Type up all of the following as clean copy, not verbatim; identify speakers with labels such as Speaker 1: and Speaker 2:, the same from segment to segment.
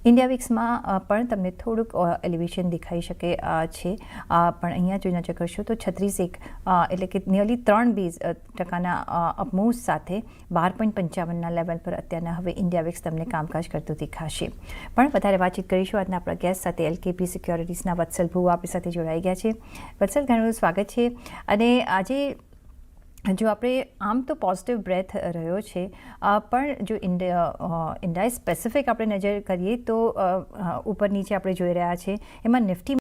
Speaker 1: India વિક્સમાં પણ તમને થોડુંક એલિવેશન દેખાઈ શકે છે, પણ અહીંયા જો નજર કરશો તો 36 એટલે કે નિયરલી 3% અપમૂવ સાથે 12.55ના લેવલ પર અત્યારના હવે ઇન્ડિયા વિક્સ તમને કામકાજ કરતું દેખાશે. પણ વધારે વાતચીત કરીશું આજના આપણા ગેસ્ટ સાથે. એલકેપી સિક્યોરિટીઝના વત્સલ ભુવા આપણી સાથે જોડાઈ ગયા છે. વત્સલ, ઘણું સ્વાગત છે. અને આજે જો આપણે આમ તો પોઝિટિવ બ્રેથ રહ્યો છે, પણ જો ઇન્ડિયા સ્પેસિફિક આપણે નજર કરીએ તો ઉપર નીચે આપણે જોઈ રહ્યા છે. એમાં નિફ્ટી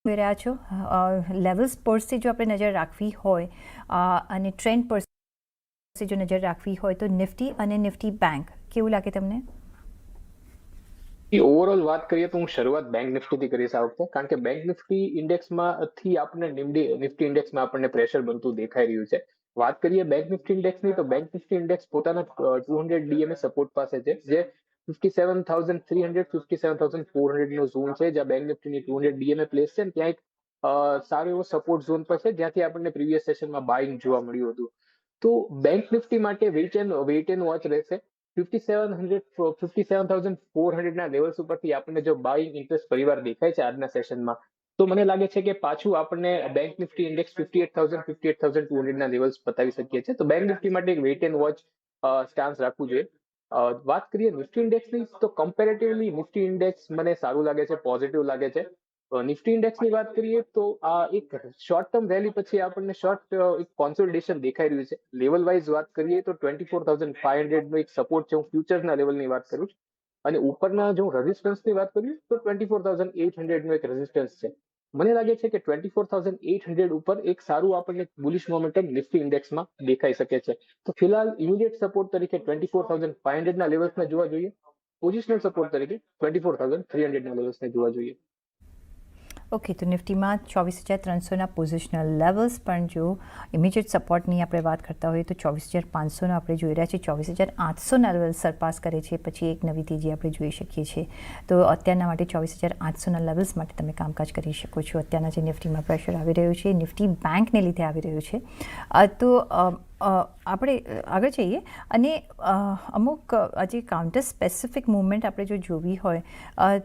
Speaker 1: જોઈ રહ્યા છો લેવલ્સ પરથી જો આપણે નજર રાખવી હોય અને ટ્રેન્ડ પરથી જો નજર રાખવી હોય તો નિફ્ટી અને નિફ્ટી બેંક કેવું લાગે તમને?
Speaker 2: ઓવરઓલ વાત કરીએ તો હું શરૂઆત બેંક નિફ્ટીથી કરીશ આ વખતે, કારણ કે બેંક નિફ્ટી ઇન્ડેક્સમાંથી આપણને નિફ્ટી ઇન્ડેક્સમાં આપણને પ્રેશર બનતું દેખાઈ રહ્યું છે. વાત કરીએ બેંક નિફ્ટી ઇન્ડેક્સની, તો બેંક નિફ્ટી ઇન્ડેક્સ પોતાના 200 ડીએમએ સપોર્ટ પાસે છે, જે 57,300 57,400 નો ઝોન છે, જ્યાં બેંક નિફ્ટીની 200 ડીએમએ પ્લેસ છે. ત્યાં એક સારો એવો સપોર્ટ ઝોન પર છે, જ્યાંથી આપણને પ્રીવિયસ સેશનમાં બાઇંગ જોવા મળ્યું હતું. તો બેંક નિફ્ટી માટે વેઇટ એન્ડ વોચ રહેશે. 57,400 ના લેવલ્સ ઉપરથી આપણને જો બાઇંગ ઇન્ટરેસ્ટ પરિવાર દેખાય છે આજના સેશનમાં, તો મને લાગે છે કે પાછું આપણને બેંક નિફ્ટી ઇન્ડેક્સ 58,200 ના લેવલ્સ બતાવી શકીએ છીએ. તો બેંક નિફ્ટી માટે એક વેઇટ એન્ડ વોચ સ્ટાન્સ રાખવું જોઈએ. વાત કરીએ નિફ્ટી ઇન્ડેક્સની, તો કમ્પેરેટિવલી નિફ્ટી ઇન્ડેક્સ મને સારું લાગે છે, પોઝિટિવ લાગે છે. નિફ્ટી ઇન્ડેક્સની વાત કરીએ તો આ એક શોર્ટ ટર્મ રેલી પછી આપણને એક કોન્સોલિડેશન દેખાઈ રહ્યું છે. લેવલ વાઇઝ વાત કરીએ તો 24,500 નો એક સપોર્ટ છે, હું ફ્યુચરના લેવલની વાત કરું છું. અને ઉપરના જો રેઝિસ્ટન્સની વાત કરીએ તો 24,800 નો એક રેઝિસ્ટન્સ છે. મને લાગે છે કે 24,800 ઉપર એક સારું આપણને બુલિશ મોમેન્ટમ નિફ્ટી ઇન્ડેક્સમાં દેખાઈ શકે છે. તો ફિલહાલ ઇમિડિયેટ સપોર્ટ તરીકે 24,500 ના લેવલ્સને જોવા જોઈએ. પોઝિશનલ સપોર્ટ તરીકે 24,300 ના લેવલ્સને જોવા જોઈએ.
Speaker 1: ઓકે, તો નિફ્ટીમાં 24,300ના પોઝિશનલ લેવલ્સ, પણ જો ઇમિડિયેટ સપોર્ટની આપણે વાત કરતા હોઈએ તો 24,500નો આપણે જોઈ રહ્યા છીએ. 24,800ના લેવલ સરપાસ કરે છે પછી એક નવી તેજી આપણે જોઈ શકીએ છીએ. તો અત્યારના માટે 24,800ના લેવલ્સ માટે તમે કામકાજ કરી શકો છો. અત્યારના જે નિફ્ટીમાં પ્રેશર આવી રહ્યું છે નિફ્ટી બેંકને લીધે આવી રહ્યું છે. તો આપણે આગળ જઈએ અને અમુક જે કાઉન્ટર સ્પેસિફિક મૂવમેન્ટ આપણે જો જોવી હોય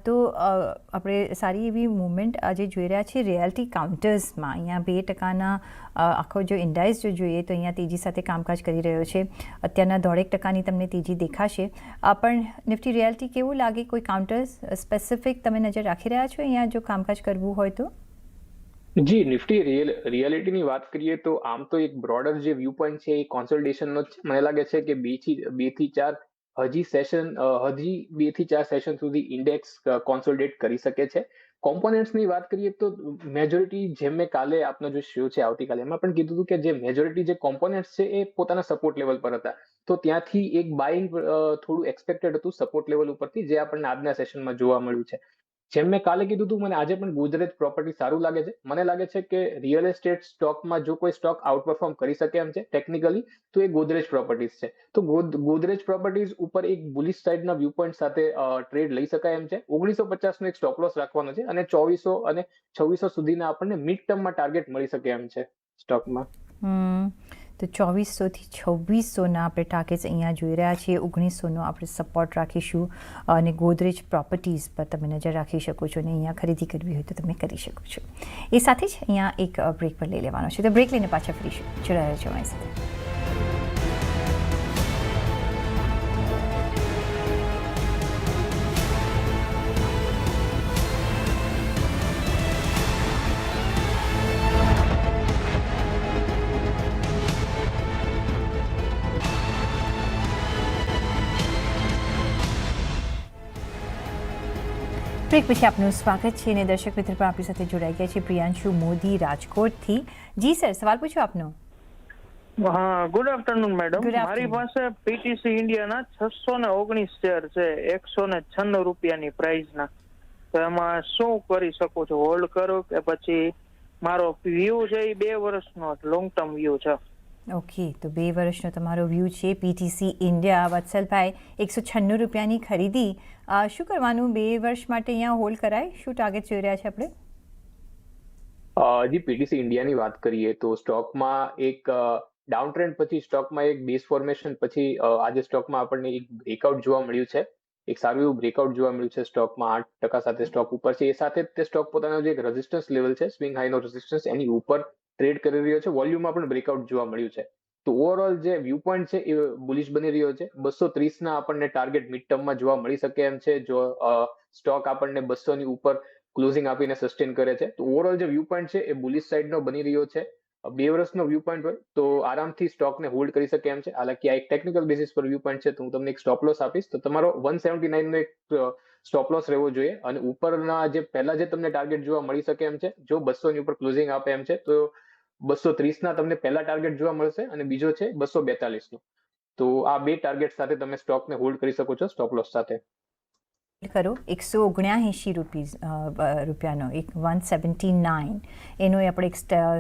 Speaker 1: તો આપણે સારી એવી મૂવમેન્ટ આજે જોઈ રહ્યા છીએ રિયાલિટી કાઉન્ટર્સમાં. અહીંયા 2%ના આખો જો ઇન્ડાઇસ જો જોઈએ તો અહીંયા તેજી સાથે કામકાજ કરી રહ્યો છે. અત્યારના 1.5%ની તમને તેજી દેખાશે. પણ નિફ્ટી રિયાલિટી કેવું લાગે? કોઈ કાઉન્ટર્સ સ્પેસિફિક તમે નજર રાખી રહ્યા છો અહીંયા જો કામકાજ કરવું હોય તો?
Speaker 2: જી, નિફ્ટી રિયાલિટીની વાત કરીએ તો આમ તો એક બ્રોડર જે વ્યૂ પોઈન્ટ છે એ કોન્સોલિડેશનનો જ મને લાગે છે કે 2 થી 4 સેશન સુધી ઇન્ડેક્સ કોન્સોલિડેટ કરી શકે છે. કોમ્પોનેન્ટ્સની વાત કરીએ તો મેજોરિટી, જેમ મેં કાલે આપનો જે શો છે આવતીકાલે એમાં પણ કીધું હતું કે જે મેજોરિટી જે કોમ્પોનેન્ટ્સ છે એ પોતાના સપોર્ટ લેવલ પર હતા. તો ત્યાંથી એક બાઇંગ થોડું એક્સપેક્ટેડ હતું સપોર્ટ લેવલ ઉપરથી, જે આપણને આજના સેશનમાં જોવા મળ્યું છે. જેમ મેં કાલે કીધું હતું, મને આજે પણ ગોદરેજ પ્રોપર્ટી સારું લાગે છે. મને લાગે છે કે રિયલ એસ્ટેટ સ્ટોકમાં જો કોઈ સ્ટોક આઉટ પરફોર્મ કરી શકે એમ છે ટેકનિકલી, તો એ ગોદરેજ પ્રોપર્ટીઝ છે. તો ગોદરેજ પ્રોપર્ટીઝ ઉપર એક બુલિશ સાઇડના વ્યૂ પોઈન્ટ સાથે ટ્રેડ લઈ શકાય એમ છે. 1950 નો એક સ્ટોપ લોસ રાખવાનો છે અને 2400 અને 2600 સુધીના આપણને મિડ ટર્મમાં ટાર્ગેટ મળી શકે એમ છે સ્ટોકમાં.
Speaker 1: તો 2400થી 2600ના આપણે ટાર્ગેટ્સ અહીંયા જોઈ રહ્યા છીએ. 1900નો આપણે સપોર્ટ રાખીશું અને ગોદરેજ પ્રોપર્ટીઝ પર તમે નજર રાખી શકો છો અને અહીંયા ખરીદી કરવી હોય તો તમે કરી શકો છો. એ સાથે જ અહીંયા એક બ્રેક પર લઈ લેવાનો છે. તો બ્રેક લઈને પાછા ફરીશું. જોડાયા છો અમારી સાથે. બ્રેક પછી આપનું સ્વાગત છે અને દર્શક મિત્ર પણ આપણી સાથે જોડાઈ ગયા છે. પ્રિયાંશુ મોદી રાજકોટથી. જી સર, સવાલ પૂછો આપનો.
Speaker 3: હા, ગુડ આફ્ટરનૂન મેડમ. મારી પાસે પીટીસી ઇન્ડિયાના 619 શેર છે, 196 રૂપિયાની પ્રાઇસના. તો એમાં શું કરી શકો છો? હોલ્ડ કરો કે પછી મારો વ્યૂ છે એ 2 વર્ષનો લોંગ ટર્મ વ્યૂ છે.
Speaker 1: ઓકે, તો 2 વર્ષનો તમારો વ્યૂ છે પીટીસી ઇન્ડિયા. વત્સલભાઈ, 196 રૂપિયાની ખરીદી, શું કરવાનું 2 વર્ષ માટે અહીંયા હોલ્ડ કરાય? શું ટાર્ગેટ જોઈ રહ્યા છે આપણે?
Speaker 2: હજી પીટીસી ઇન્ડિયાની વાત કરીએ તો સ્ટોકમાં એક ડાઉન ટ્રેન્ડ પછી સ્ટોકમાં એક બેઝ ફોર્મેશન પછી આજે સ્ટોકમાં આપણને એક બ્રેકઆઉટ જોવા મળ્યું છે. એક સારું એવું બ્રેકઆઉટ જોવા મળ્યું છે સ્ટોકમાં, 8% સાથે સ્ટોક ઉપર છે. એ સાથે તે સ્ટોક પોતાનો જે એક રેઝિસ્ટન્સ લેવલ છે, સ્વિંગ હાઈનો રેઝિસ્ટન્સ, એની ઉપર ટ્રેડ કરી રહ્યો છે. વોલ્યુમમાં પણ બ્રેકઆઉટ જોવા મળ્યું છે. તો ઓવરઓલ જે વ્યૂ પોઈન્ટ છે એ બુલિશ બની રહ્યો છે. 230 આપણને ટાર્ગેટ મિડ ટર્મમાં જોવા મળી શકે એમ છે જો સ્ટોક આપણને 200 ની ઉપર ક્લોઝિંગ આપીને સસ્ટેન કરે છે. તો ઓવરઓલ જે વ્યૂ પોઈન્ટ છે એ બુલિશ સાઇડનો બની રહ્યો છે. 2 વર્ષનો વ્યૂ પોઈન્ટ હોય તો આરામથી સ્ટોકને હોલ્ડ કરી શકે એમ છે. હાલાકી આ એક ટેકનિકલ બેસિસ પર વ્યૂ પોઈન્ટ છે, તો હું તમને એક સ્ટોપ લોસ આપીશ. તો તમારો 179 નો એક સ્ટોપ લોસ રહેવો જોઈએ, અને ઉપરના જે પહેલા જે તમને ટાર્ગેટ જોવા મળી શકે એમ છે, જો 200 ની ઉપર ક્લોઝિંગ આપે એમ છે, તો 230 તમને પહેલા ટાર્ગેટ જોવા મળશે, અને બીજો છે 242 નો. તો આ બે ટાર્ગેટ સાથે તમે સ્ટોકને હોલ્ડ કરી શકો છો સ્ટોપ લોસ સાથે.
Speaker 1: કરો 179 રૂપિયાનો એક 179 એનો આપણે એક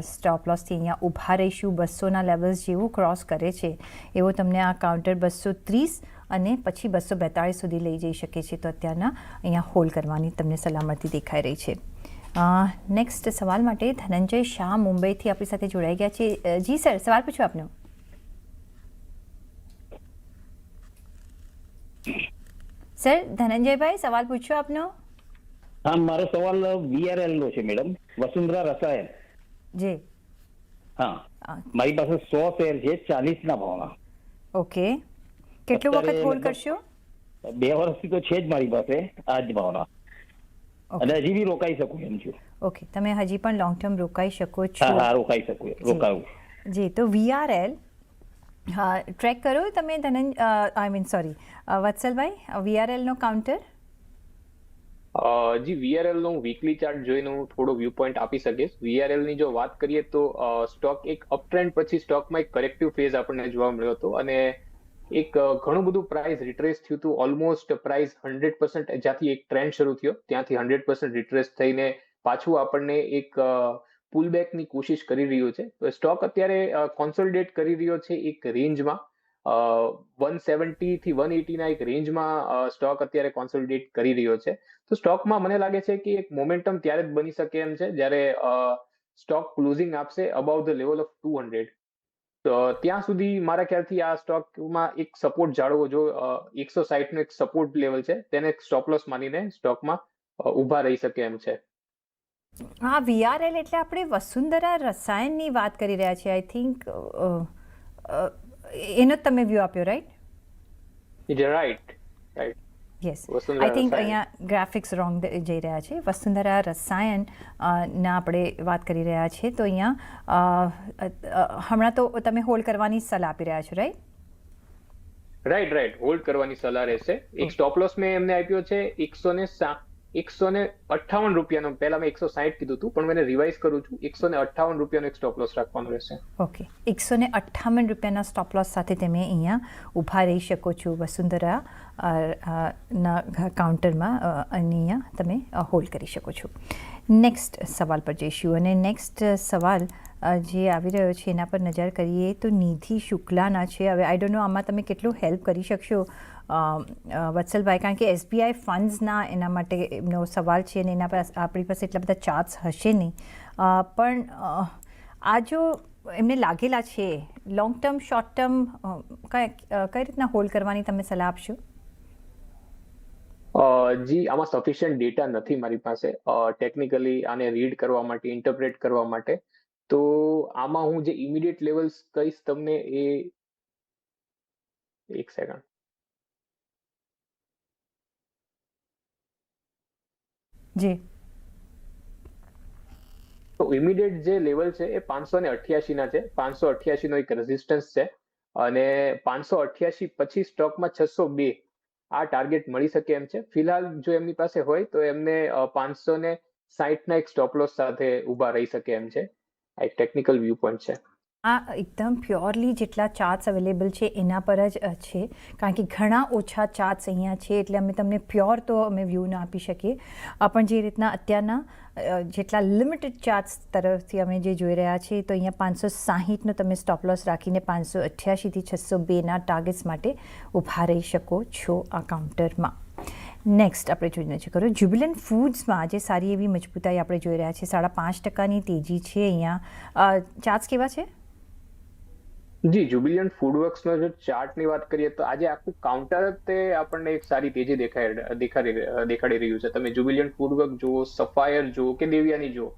Speaker 1: સ્ટોપ લોસથી અહીંયા ઊભા રહીશું. 200ના લેવલ્સ જેવું ક્રોસ કરે છે એવો તમને આ કાઉન્ટર 230 અને પછી 242 સુધી લઈ જઈ શકે છે. તો અત્યારના અહીંયા હોલ્ડ કરવાની તમને સલામતી દેખાઈ રહી છે. નેક્સ્ટ સવાલ માટે ધનંજય શાહ મુંબઈથી આપણી સાથે જોડાઈ ગયા છે. જી સર, સવાલ પૂછો આપનો. સર ધનંજયભાઈ, સવાલ પૂછો આપનો.
Speaker 4: હા, મારો સવાલ VRL નો છે મેડમ, વસુંધરા રસાયણ.
Speaker 1: જી.
Speaker 4: હા, મારી પાસે 100 શેર છે 40 ના ભાવના.
Speaker 1: ઓકે, કેટલું વખત હોલ્ડ કરશો?
Speaker 4: 2 વર્ષથી તો છે જ મારી પાસે આ જ ભાવના, અને હજી બી રોકાઈ શકું એમ છું.
Speaker 1: ઓકે, તમે હજી પણ લોંગ ટર્મ રોકાઈ શકો છો?
Speaker 4: હા, રોકાઈ શકું, રોકાવું.
Speaker 1: જી, તો VRL ટ્રેક કરો તમે વત્સલભાઈ, VRL નો કાઉન્ટર.
Speaker 2: જી, VRL નો વીકલી ચાર્ટ જોઈને હું થોડો વ્યૂ પોઈન્ટ આપી શકીશ. VRL ની જો વાત કરીએ તો સ્ટોક એક અપ ટ્રેન્ડ પછી સ્ટોકમાં એક કરેક્ટિવ ફેઝ આપણને જોવા મળ્યો હતો, અને એક ઘણું બધું પ્રાઇસ રિટ્રેસ થયું હતું. ઓલમોસ્ટ પ્રાઇસ 100% જ્યાંથી એક ટ્રેન્ડ શરૂ થયો ત્યાંથી 100% રિટ્રેસ થઈને પાછું આપણને એક પુલબેકની કોશિશ કરી રહ્યો છે. સ્ટોક અત્યારે કોન્સોલિડેટ કરી રહ્યો છે એક રેન્જમાં, 170 થી 180 ના એક રેન્જમાં સ્ટોક અત્યારે કોન્સોલિડેટ કરી રહ્યો છે. તો સ્ટોકમાં મને લાગે છે કે એક મોમેન્ટમ ત્યારે જ બની શકે એમ છે જ્યારે સ્ટોક ક્લોઝિંગ આપશે અબાઉ ધ લેવલ ઓફ 200. તો ત્યાં સુધી મારા ખ્યાલથી આ સ્ટોકમાં એક સપોર્ટ જાળવો જો 160 નો એક સપોર્ટ લેવલ છે, તેને સ્ટોપ લોસ માનીને સ્ટોકમાં ઊભા રહી શકે એમ છે.
Speaker 1: હા, VRL એટલે આપણે વસુંધરા રસાયણની વાત કરી રહ્યા છીએ. આઈ થિંક એનો જ તમે વ્યૂ આપ્યો, right?
Speaker 2: Right.
Speaker 1: Yes, I think અહીંયા ગ્રાફિક્સ રોંગ જઈ રહ્યા છે. વસુંધરા રસાયણ ના આપણે વાત કરી રહ્યા છીએ. તો અહીંયા હમણાં તો તમે હોલ્ડ કરવાની સલાહ આપી રહ્યા છો, રાઈટ?
Speaker 2: રાઈટ, હોલ્ડ કરવાની સલાહ રહેશે. એક સ્ટોપ લોસ મેં એમને આપ્યો છે 158 રૂપિયાનો. પહેલા મેં 160 કીધું હતું, પણ મને રિવાઇઝ કરું છું, 158 રૂપિયાનો એક સ્ટોપ લોસ રાખવાનો રહેશે.
Speaker 1: ઓકે, 158 રૂપિયાના સ્ટોપ લોસ સાથે તમે અહીંયા ઊભા રહી શકો છો વસુંધરા ના કાઉન્ટરમાં, અને અહીંયા તમે હોલ્ડ કરી શકો છો. નેક્સ્ટ સવાલ પર જઈશું, અને નેક્સ્ટ સવાલ જે આવી રહ્યો છે એના પર નજર કરીએ તો નિધિ શુક્લાના છે. હવે આઈ ડોન્ટ નો આમાં તમે કેટલું હેલ્પ કરી શકશો વત્સલભાઈ, કારણ કે SBI ફંડ્સના એના માટે એમનો સવાલ છે, અને એના પર આપણી પાસે એટલા બધા ચાર્ટ્સ હશે નહીં, પણ આ જો એમને લાગેલા છે લોંગ ટર્મ, શોર્ટ ટર્મ, કઈ રીતના હોલ્ડ કરવાની તમે સલાહ આપશો?
Speaker 2: જી, આમાં સફિશિયન્ટ ડેટા નથી મારી પાસે ટેકનિકલી આને રીડ કરવા માટે, ઇન્ટરપ્રેટ કરવા માટે. તો આમાં હું જે ઇમિડિયેટ લેવલ્સ કહીશ તમને એ એક સેકન્ડ.
Speaker 1: જી,
Speaker 2: તો ઇમિડિયેટ જે લેવલ છે એ 588 ના છે. 588 નો એક રેઝિસ્ટન્સ છે, અને 588 પછી સ્ટોકમાં 602 આ ટાર્ગેટ મળી શકે એમ છે. ફિલહાલ જો એમની પાસે હોય તો એમને 560 ના એક સ્ટોપ લોસ સાથે ઊભા રહી શકે એમ છે. આ એક ટેકનિકલ વ્યૂ પોઈન્ટ છે.
Speaker 1: આ એકદમ પ્યોરલી જેટલા ચાર્ટ્સ અવેલેબલ છે એના પર જ છે, કારણ કે ઘણા ઓછા ચાર્ટ્સ અહીંયા છે, એટલે અમે તમને પ્યોર તો અમે વ્યૂ ના આપી શકીએ. પણ જે રીતના અત્યારના જેટલા લિમિટેડ ચાર્ટ્સ તરફથી અમે જે જોઈ રહ્યા છીએ, તો અહીંયા 560નો તમે સ્ટોપ લોસ રાખીને 588 થી 602ના ટાર્ગેટ્સ માટે ઊભા રહી શકો છો આ કાઉન્ટરમાં. નેક્સ્ટ આપણે જોઈને છે કરો જ્યુબિલન્ટ ફૂડ્સમાં આજે સારી એવી મજબૂતાઈ આપણે જોઈ રહ્યા છીએ. 5.5% તેજી છે અહીંયા. ચાર્ટ્સ કેવા છે?
Speaker 2: જી, જુબિલિયન્ટ ફૂડવર્ક્સનો જો ચાર્ટની વાત કરીએ તો આજે આખું કાઉન્ટર જ તે આપણને એક સારી તેજી દેખાડી રહ્યું છે. તમે જુબિલિયન્ટ ફૂડવર્ક જુઓ, સફાયર જુઓ કે દેવિયાની જુઓ,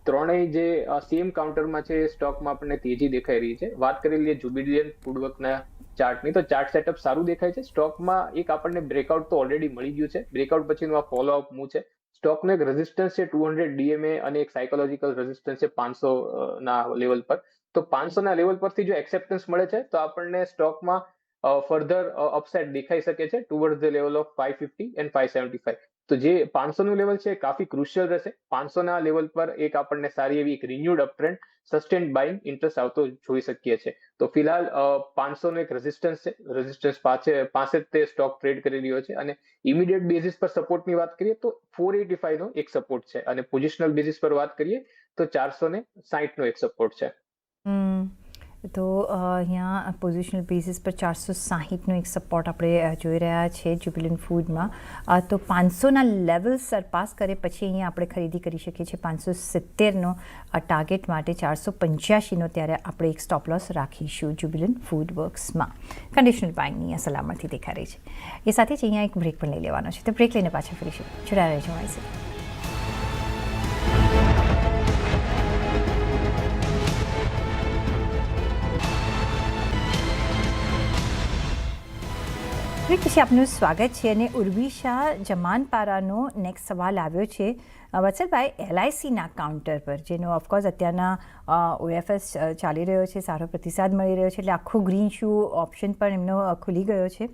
Speaker 2: ત્રણેય જે સેમ કાઉન્ટરમાં છે એ સ્ટોકમાં આપણને તેજી દેખાઈ રહી છે. વાત કરી લઈએ જુબિલિયન્ટ ફૂડવર્કના ચાર્ટની તો ચાર્ટ સેટઅપ સારું દેખાય છે. સ્ટોકમાં એક આપણને બ્રેકઆઉટ તો ઓલરેડી મળી ગયું છે. બ્રેકઆઉટ પછીનું આ ફોલોઅપ મૂવ છે. સ્ટોકનો એક રેઝિસ્ટન્સ છે 200 DMA અને એક સાયકોલોજીકલ રેઝિસ્ટન્સ છે 500 ના લેવલ પર. તો 500 ના લેવલ પરથી જો એક્સેપ્ટન્સ મળે છે તો આપણને સ્ટોકમાં ફર્ધર અપસાઇડ દેખાઈ શકે છે towards the level of 550 and 575. તો જે 500 નું લેવલ છે એ કાફી ક્રુશિયલ રહેશે. 500 ના લેવલ પર એક આપણને સારી એવી એક રિન્યુડ અપટ્રેન્ડ સસ્ટેન્ડ બાઇંગ ઇન્ટરેસ્ટ આવતો જોઈ શકીએ છીએ. તો ફિલહાલ 500 નો એક રેઝિસ્ટન્સ છે. રેઝિસ્ટન્સ પાસે તે સ્ટોક ટ્રેડ કરી રહ્યો છે અને ઇમિડિયેટ બેઝિસ પર સપોર્ટની વાત કરીએ તો 485 નો એક સપોર્ટ છે અને પોઝિશનલ બેઝિસ પર વાત કરીએ તો 460 નો એક સપોર્ટ છે.
Speaker 1: તો અહીંયા પોઝિશનલ બેઝિસ પર 460નો એક સપોર્ટ આપણે જોઈ રહ્યા છીએ જુબિલન્ટ ફૂડમાં. તો 500ના લેવલ સરપાસ કરે પછી અહીંયા આપણે ખરીદી કરી શકીએ છીએ 570નો ટાર્ગેટ માટે 485નો ત્યારે આપણે એક સ્ટોપ લોસ રાખીશું જુબિલન્ટ ફૂડ વર્ક્સમાં. કન્ડિશનલ બાઇંગની અહીંયા સલામતી દેખાઈ રહી છે. એ સાથે જ અહીંયા એક બ્રેક પણ લઈ લેવાનો છે. તો બ્રેક લઈને પાછા ફરીશું. જોડાયા રહેજો મારી સાથે. પછી આપનું સ્વાગત છે અને ઉર્વિશા જમાનપારાનો નેક્સ્ટ સવાલ આવ્યો છે વત્સલભાઈ LICના કાઉન્ટર પર, જેનો ઓફકોર્સ અત્યારના OFS ચાલી રહ્યો છે, સારો પ્રતિસાદ મળી રહ્યો છે, એટલે આખું ગ્રીન શૂ ઓપ્શન પણ એમનો ખુલી ગયો છે.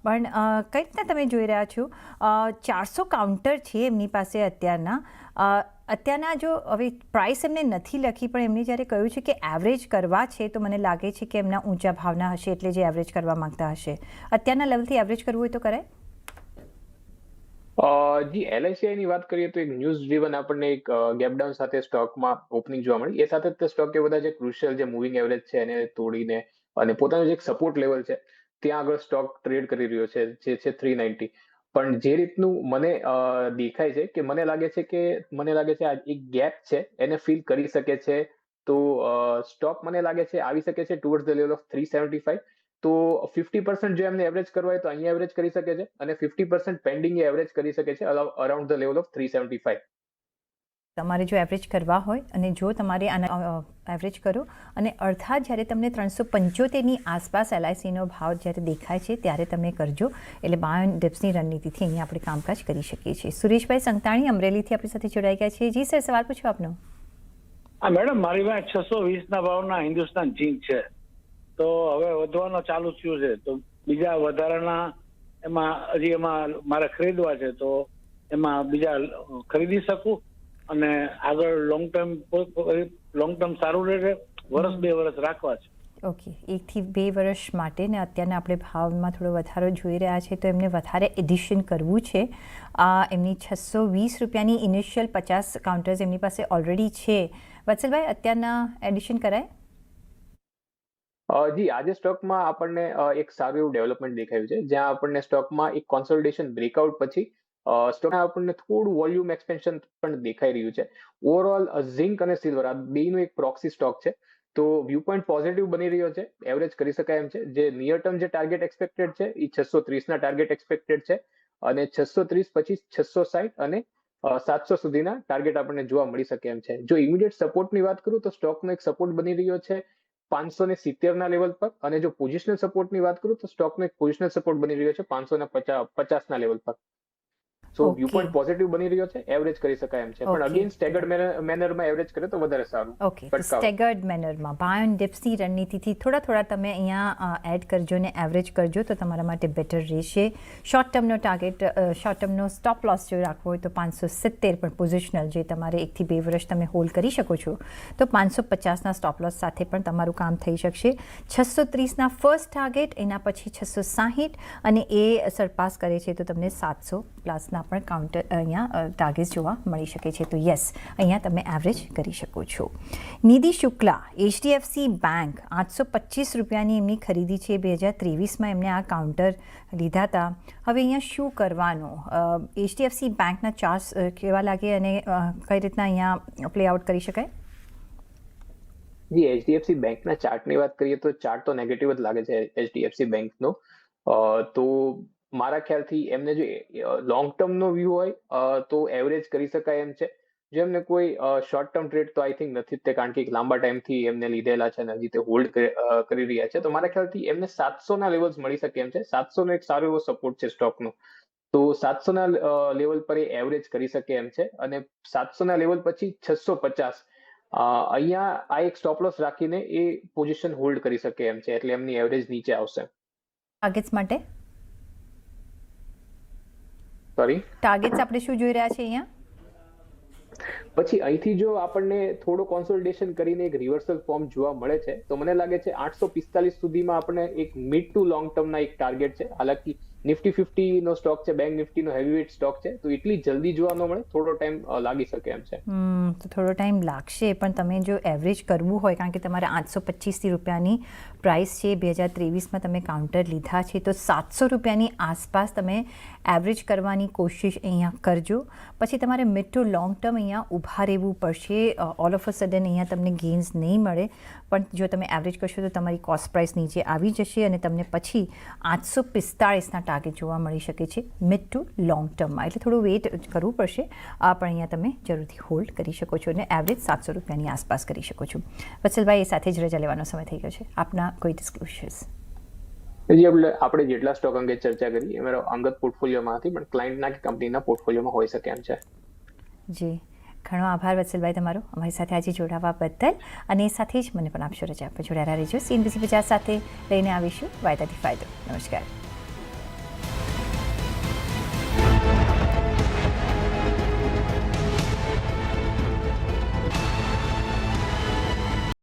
Speaker 1: પણ કઈ રીતના તમે જોઈ રહ્યા છો? 400 કાઉન્ટર છે એમની પાસે અત્યારના જો હવે પ્રાઇસ એમને નથી લખી, પણ એમને જ્યારે કહ્યું છે કે એવરેજ કરવા છે તો મને લાગે છે કે એમના ઊંચા ભાવના હશે એટલે જે એવરેજ કરવા માંગતા હશે. અત્યારના લેવલથી એવરેજ કરવું હોય તો કરાય?
Speaker 2: જી, LICI ની વાત કરીએ તો એક ન્યૂઝ ડ્રીવન આપણને એક ગેપડાઉન સાથે સ્ટોકમાં ઓપનિંગ જોવા મળી. એ સાથે તે સ્ટોક એ બધા જે ક્રુશિયલ જે મૂવિંગ એવરેજ છે એને તોડીને અને પોતાનું જે એક સપોર્ટ લેવલ છે ત્યાં આગળ સ્ટોક ટ્રેડ કરી રહ્યો છે, જે છે 390. પણ જે રીતનું મને દેખાય છે કે મને લાગે છે આ એક ગેપ છે એને ફિલ કરી શકે છે. તો સ્ટોક મને લાગે છે આવી શકે છે ટુવર્ડ્સ ધ લેવલ ઓફ 375. તો 50% જો એમને એવરેજ કરવા હોય તો અહીંયા એવરેજ કરી શકે છે અને 50% પેન્ડિંગ એવરેજ કરી શકે છે અરાઉન્ડ ધ લેવલ ઓફ 375.
Speaker 1: તમારે જો એવરેજ કરવા હોય અને જો તમારે આના એવરેજ કરો અને અર્થાત જ્યારે તમને 375ની આસપાસ LICનો ભાવ જ્યારે દેખાય છે ત્યારે તમે કરજો. એટલે બાય ઓન ડિપ્સની રણનીતિથી અહીંયા આપણે કામકાજ કરી શકીએ છીએ. સુરેશભાઈ સંતાણી અમરેલીથી આપણી સાથે જોડાઈ ગયા છે. જી સર, સવાલ પૂછો આપનો.
Speaker 5: હા મેડમ, મારી પાસે 620ના ભાવના હિન્દુસ્તાન ઝીંક છે, તો હવે વધવાનો ચાલુ થયું છે, તો બીજા વધારાના એમાં મારે ખરીદવા છે, તો એમાં બીજા ખરીદી શકું અને આગળ લોંગ ટર્મ સારું રહેશે? વર્ષ 2 વર્ષ રાખવા છે.
Speaker 1: ઓકે, 1 થી 2 વર્ષ માટે ને અત્યારના આપણે ભાવમાં થોડો વધારો જોઈ રહ્યા છે તો એમને વધારે એડિશન કરવું છે. એમની 620 રૂપિયાની ઇનિશિયલ 50 કાઉન્ટર્સ એમની પાસે ઓલરેડી છે. વત્સલભાઈ, અત્યારના એડિશન કરાય?
Speaker 2: જી, આજે સ્ટોકમાં આપણને એક સારું એવું ડેવલપમેન્ટ દેખાયું છે, જ્યાં આપણને સ્ટોકમાં એક કોન્સોલિડેશન બ્રેકઆઉટ પછી સ્ટોકમાં આપણને થોડું વોલ્યુમ એક્સપેન્શન પણ દેખાઈ રહ્યું છે. ઓવરઓલ ઝિંક અને સિલ્વર આ બેનું એક પ્રોક્સી સ્ટોક છે, તો વ્યૂ પોઈન્ટ પોઝિટિવ બની રહ્યો છે, એવરેજ કરી શકાય એમ છે. જે નિયર ટર્મ જે ટાર્ગેટ એક્સપેક્ટેડ છે એ 630ના ટાર્ગેટ એક્સપેક્ટેડ છે અને 630 પછી 660 અને 700 સુધીના ટાર્ગેટ આપણને જોવા મળી શકે એમ છે. જો ઇમિડિયેટ સપોર્ટની વાત કરું તો સ્ટોકનો એક સપોર્ટ બની રહ્યો છે 570ના લેવલ પર, અને જો પોઝિશનલ સપોર્ટની વાત કરું તો સ્ટોકનો એક પોઝિશનલ સપોર્ટ બની રહ્યો છે 550ના લેવલ પર. સો વ્યૂ પોઈન્ટ પોઝિટિવ બની રહ્યો છે, એવરેજ કરી શકાય એમ છે, પણ અગેન સ્ટેગર્ડ મેનરમાં એવરેજ કરે તો વધારે સારું.
Speaker 1: ઓકે, સ્ટેગર્ડ મેનરમાં બાય ઓન ડિપ્સની રણનીતિથી થોડા તમે અહીંયા એડ કરજો ને એવરેજ કરજો તો તમારા માટે બેટર રહેશે. શોર્ટ ટર્મનો ટાર્ગેટ, શોર્ટ ટર્મનો સ્ટોપ લોસ જો રાખવો હોય તો 570, પણ પોઝિશનલ જે તમારે 1 થી 2 વર્ષ તમે હોલ્ડ કરી શકો છો તો 550ના સ્ટોપ લોસ સાથે પણ તમારું કામ થઈ શકશે. 630ના ફર્સ્ટ ટાર્ગેટ, એના પછી 660 અને એ સરપાસ કરે છે તો તમને 700 પ્લસના પણ કાઉન્ટર અહીંયા ટાર્ગેટ જોવા મળી શકે છે. તો યસ, અહીંયા તમે એવરેજ કરી શકો છો. નિધિ શુક્લા, HDFC બેંક, 825 રૂપિયાની એમની ખરીદી છે. 2023માં એમને આ કાઉન્ટર લીધા હતા. હવે અહીંયા શું કરવાનું? HDFC બેંકના ચાર્જ કેવા લાગે અને કઈ રીતના અહીંયા પ્લે આઉટ કરી શકાય?
Speaker 2: જી એચડીએફસી બેંકના ચાર્ટની વાત કરીએ તો ચાર્ટ તો નેગેટિવ જ લાગે છે એચડીએફસી બેંકનો. તો મારા ખ્યાલથી એમને જો લોંગ ટર્મનો વ્યૂ હોય તો એવરેજ કરી શકાય એમ છે. જો એમને કોઈ શોર્ટ ટર્મ ટ્રેડ તો આઈ થિંક નથી જ તે, કારણ કે એક લાંબા ટાઈમથી એમને લીધેલા છે અને હજી તે હોલ્ડ કરી રહ્યા છે. તો મારા ખ્યાલથી એમને 700 લેવલ્સ મળી શકે એમ છે. 700 નો એક સારો એવો સપોર્ટ છે સ્ટોકનો. તો 700 લેવલ પર એ એવરેજ કરી શકે એમ છે અને 700 લેવલ પછી 650 અહીંયા આ એક સ્ટોપ લોસ રાખીને એ પોઝિશન હોલ્ડ કરી શકે એમ છે, એટલે એમની એવરેજ નીચે આવશે.
Speaker 1: ટાર્ગેટ્સ માટે
Speaker 2: ટાર્ગેટ્સ
Speaker 1: આપણે શું જોઈ રહ્યા છે અહીંયા?
Speaker 2: પછી અહીંથી જો આપણને થોડો કોન્સોલિડેશન કરીને એક રિવર્સલ ફોર્મ જોવા મળે છે તો મને લાગે છે 845 સુધીમાં આપણને એક મિડ ટુ લોંગ ટર્મના એક ટાર્ગેટ છે. હાલાકી નિફ્ટી 50 નો સ્ટોક છે, બેંક નિફ્ટીનો હેવીવેટ સ્ટોક છે, તો એટલી જલ્દી જોવા ન મળે, થોડો ટાઈમ લાગી શકે એમ છે.
Speaker 1: તો થોડો ટાઈમ લાગશે, પણ તમે જો એવરેજ કરવું હોય, કારણ કે તમારે 825 રૂપિયાની પ્રાઇસ છે, 2023માં તમે કાઉન્ટર લીધા છે, તો 700 રૂપિયાની આસપાસ તમે એવરેજ કરવાની કોશિશ અહીંયા કરજો. પછી તમારે મિડ ટુ લોંગ ટર્મ અહીંયા ઊભા રહેવું પડશે. ઓલ ઓફ અ સડન અહીંયા તમને ગેઇન્સ નહીં મળે, પણ જો તમે એવરેજ કરશો તો તમારી કોસ્ટ પ્રાઇસ નીચે આવી જશે અને તમને પછી 845ના ટાર્ગેટ જોવા મળી શકે છે મિડ ટુ લોંગ ટર્મમાં. એટલે થોડું વેઇટ કરવું પડશે, પણ અહીંયા તમે જરૂરથી હોલ્ડ કરી શકો છો અને એવરેજ 700 રૂપિયાની આસપાસ કરી શકો છો. વત્સલભાઈ, એ સાથે જ રજા લેવાનો સમય થઈ ગયો છે. આપના કોઈ ડિસ્ક્લોઝર્સ?
Speaker 2: આપણે જેટલા સ્ટોક અંગે ચર્ચા કરી એ મારા અંગત પોર્ટફોલિયોમાં હતી, પણ ક્લાયન્ટના કે કંપનીના પોર્ટફોલિયોમાં હોઈ શકે એમ છે.
Speaker 1: જી, ઘણો આભાર વત્સલભાઈ તમારો અમારી સાથે આજે જોડાવા બદલ, અને સાથે જ મને પણ આપશો રજા. આપણે જોડાયા રહેજો. CNBC 50 સાથે લઈને આવીશું વાયદાથી ફાયદો. નમસ્કાર.